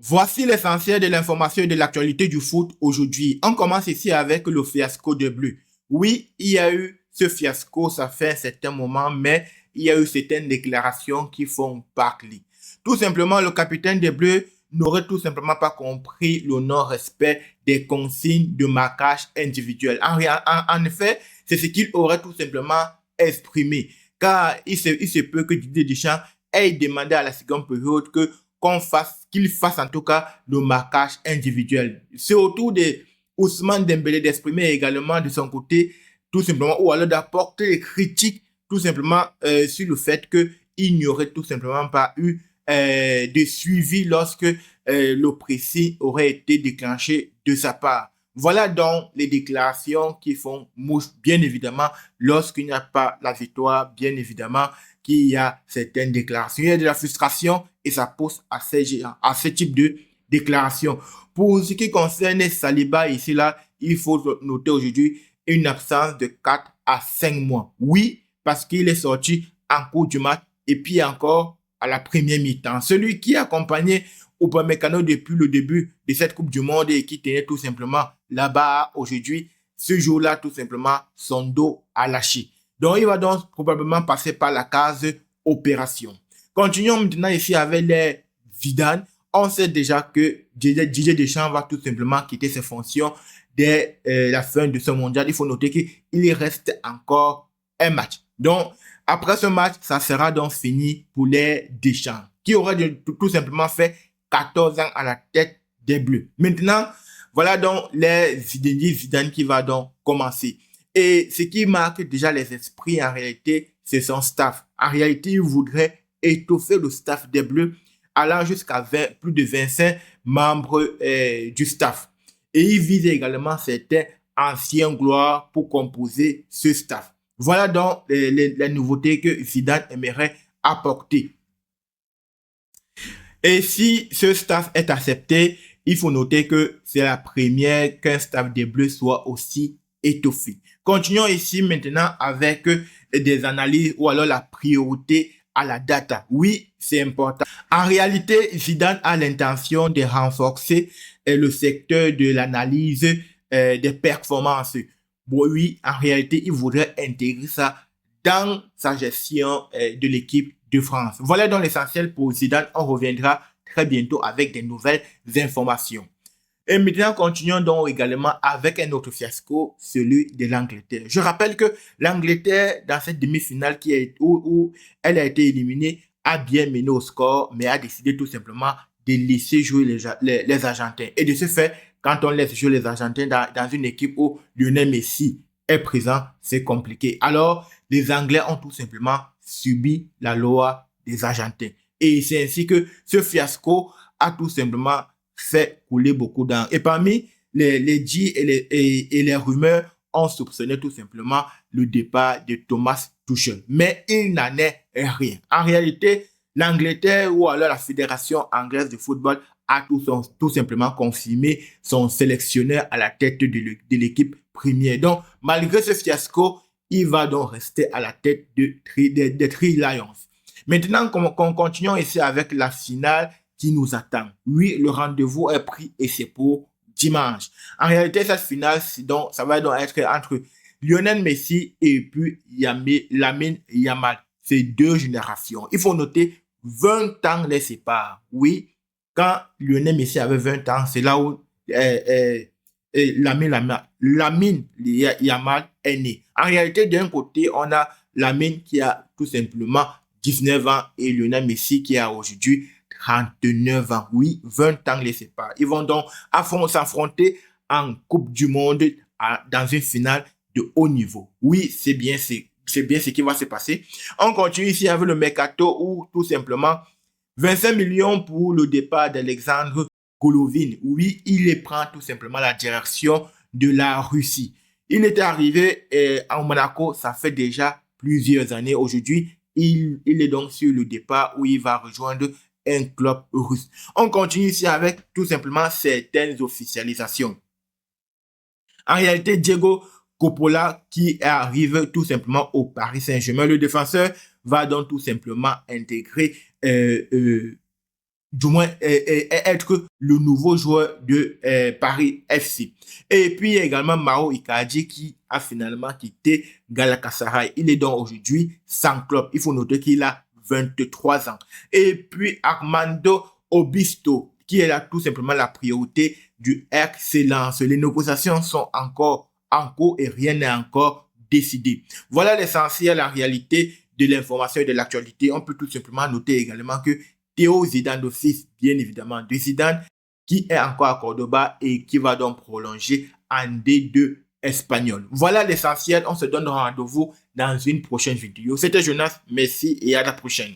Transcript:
Voici l'essentiel de l'information et de l'actualité du foot aujourd'hui. On commence ici avec le fiasco des Bleus. Oui, il y a eu ce fiasco, ça fait un certain moment, mais il y a eu certaines déclarations qui font parler. Tout simplement, le capitaine des Bleus n'aurait tout simplement pas compris le non-respect des consignes de marquage individuel. En effet, c'est ce qu'il aurait tout simplement exprimé. Car il se peut que Didier Deschamps ait demandé à la seconde période qu'il fasse en tout cas le marquage individuel. C'est au tour de Ousmane Dembélé d'exprimer également de son côté, tout simplement, ou alors d'apporter des critiques tout simplement sur le fait qu'il n'y aurait tout simplement pas eu de suivi lorsque le pressing aurait été déclenché de sa part. Voilà donc les déclarations qui font mouche, bien évidemment, lorsqu'il n'y a pas la victoire, bien évidemment, qu'il y a certaines déclarations. Il y a de la frustration et ça pousse à ce type de déclaration. Pour ce qui concerne Saliba ici, là, il faut noter aujourd'hui une absence de 4 à 5 mois. Oui, parce qu'il est sorti en cours du match et puis encore à la première mi-temps. Celui qui accompagnait Upamecano depuis le début de cette Coupe du Monde et qui tenait tout simplement là-bas aujourd'hui, ce jour-là, tout simplement, son dos a lâché. Donc, il va donc probablement passer par la case opération. Continuons maintenant ici avec les Zidane. On sait déjà que Didier Deschamps va tout simplement quitter ses fonctions dès la fin de ce mondial. Il faut noter qu'il reste encore un match. Donc, après ce match, ça sera donc fini pour les Deschamps, qui auraient tout simplement fait 14 ans à la tête des Bleus. Maintenant, voilà donc les Zidane qui va donc commencer. Et ce qui marque déjà les esprits en réalité, c'est son staff. En réalité, il voudrait étoffer le staff des Bleus, allant jusqu'à plus de 25 membres du staff. Et il vise également certains anciens gloires pour composer ce staff. Voilà donc les nouveautés que Zidane aimerait apporter. Et si ce staff est accepté, il faut noter que c'est la première qu'un staff des Bleus soit aussi étoffé. Continuons ici maintenant avec des analyses ou alors la priorité à la data. Oui, c'est important. En réalité, Zidane a l'intention de renforcer le secteur de l'analyse des performances. Bon, oui, en réalité, il voudrait intégrer ça dans sa gestion de l'équipe de France. Voilà donc l'essentiel pour Zidane. On reviendra très bientôt avec des nouvelles informations. Et maintenant, continuons donc également avec un autre fiasco, celui de l'Angleterre. Je rappelle que l'Angleterre, dans cette demi-finale où elle a été éliminée, a bien mené au score, mais a décidé tout simplement de laisser jouer les Argentins. Et de ce fait, quand on laisse jouer les Argentins dans une équipe où Lionel Messi est présent, c'est compliqué. Alors, les Anglais ont tout simplement subi la loi des Argentins. Et c'est ainsi que ce fiasco a tout simplement fait couler beaucoup d'encre. Et parmi les dits et les rumeurs, on soupçonnait tout simplement le départ de Thomas Tuchel. Mais il n'en est rien. En réalité, l'Angleterre ou alors la Fédération anglaise de football a tout simplement confirmé son sélectionneur à la tête de l'équipe première. Donc, malgré ce fiasco, il va donc rester à la tête des Three Lions. Maintenant, continuons ici avec la finale qui nous attend. Oui, le rendez-vous est pris et c'est pour dimanche. En réalité, cette finale, ça va donc être entre Lionel Messi et puis Lamine Yamal. C'est deux générations. Il faut noter 20 ans les séparent. Oui, quand Lionel Messi avait 20 ans, c'est là où Lamine Yamal est né. En réalité, d'un côté, on a Lamine qui a tout simplement 19 ans et Lionel Messi qui a aujourd'hui 39 ans. Oui, 20 ans les séparent. Ils vont donc s'affronter en Coupe du Monde dans une finale de haut niveau. Oui, c'est bien ce qui va se passer. On continue ici avec le mercato où tout simplement 25 millions pour le départ d'Alexandre Golovin. Oui, il prend tout simplement la direction de la Russie. Il était arrivé en Monaco, ça fait déjà plusieurs années. Aujourd'hui, il est donc sur le départ où il va rejoindre un club russe. On continue ici avec tout simplement certaines officialisations. En réalité, Diego Coppola qui arrive tout simplement au Paris Saint-Germain. Le défenseur va donc tout simplement intégrer du moins être le nouveau joueur de Paris FC. Et puis également Mauro Icardi qui a finalement quitté Galatasaray. Il est donc aujourd'hui sans club. Il faut noter qu'il a 23 ans. Et puis Armando Obisto qui est là tout simplement la priorité du RC Lens. Les négociations sont encore en cours et rien n'est encore décidé. Voilà l'essentiel, la réalité de l'information et de l'actualité. On peut tout simplement noter également que Théo Zidane, fils bien évidemment de Zidane, qui est encore à Cordoba et qui va donc prolonger en D2 espagnol. Voilà l'essentiel. On se donne rendez-vous dans une prochaine vidéo. C'était Jonas. Merci et à la prochaine.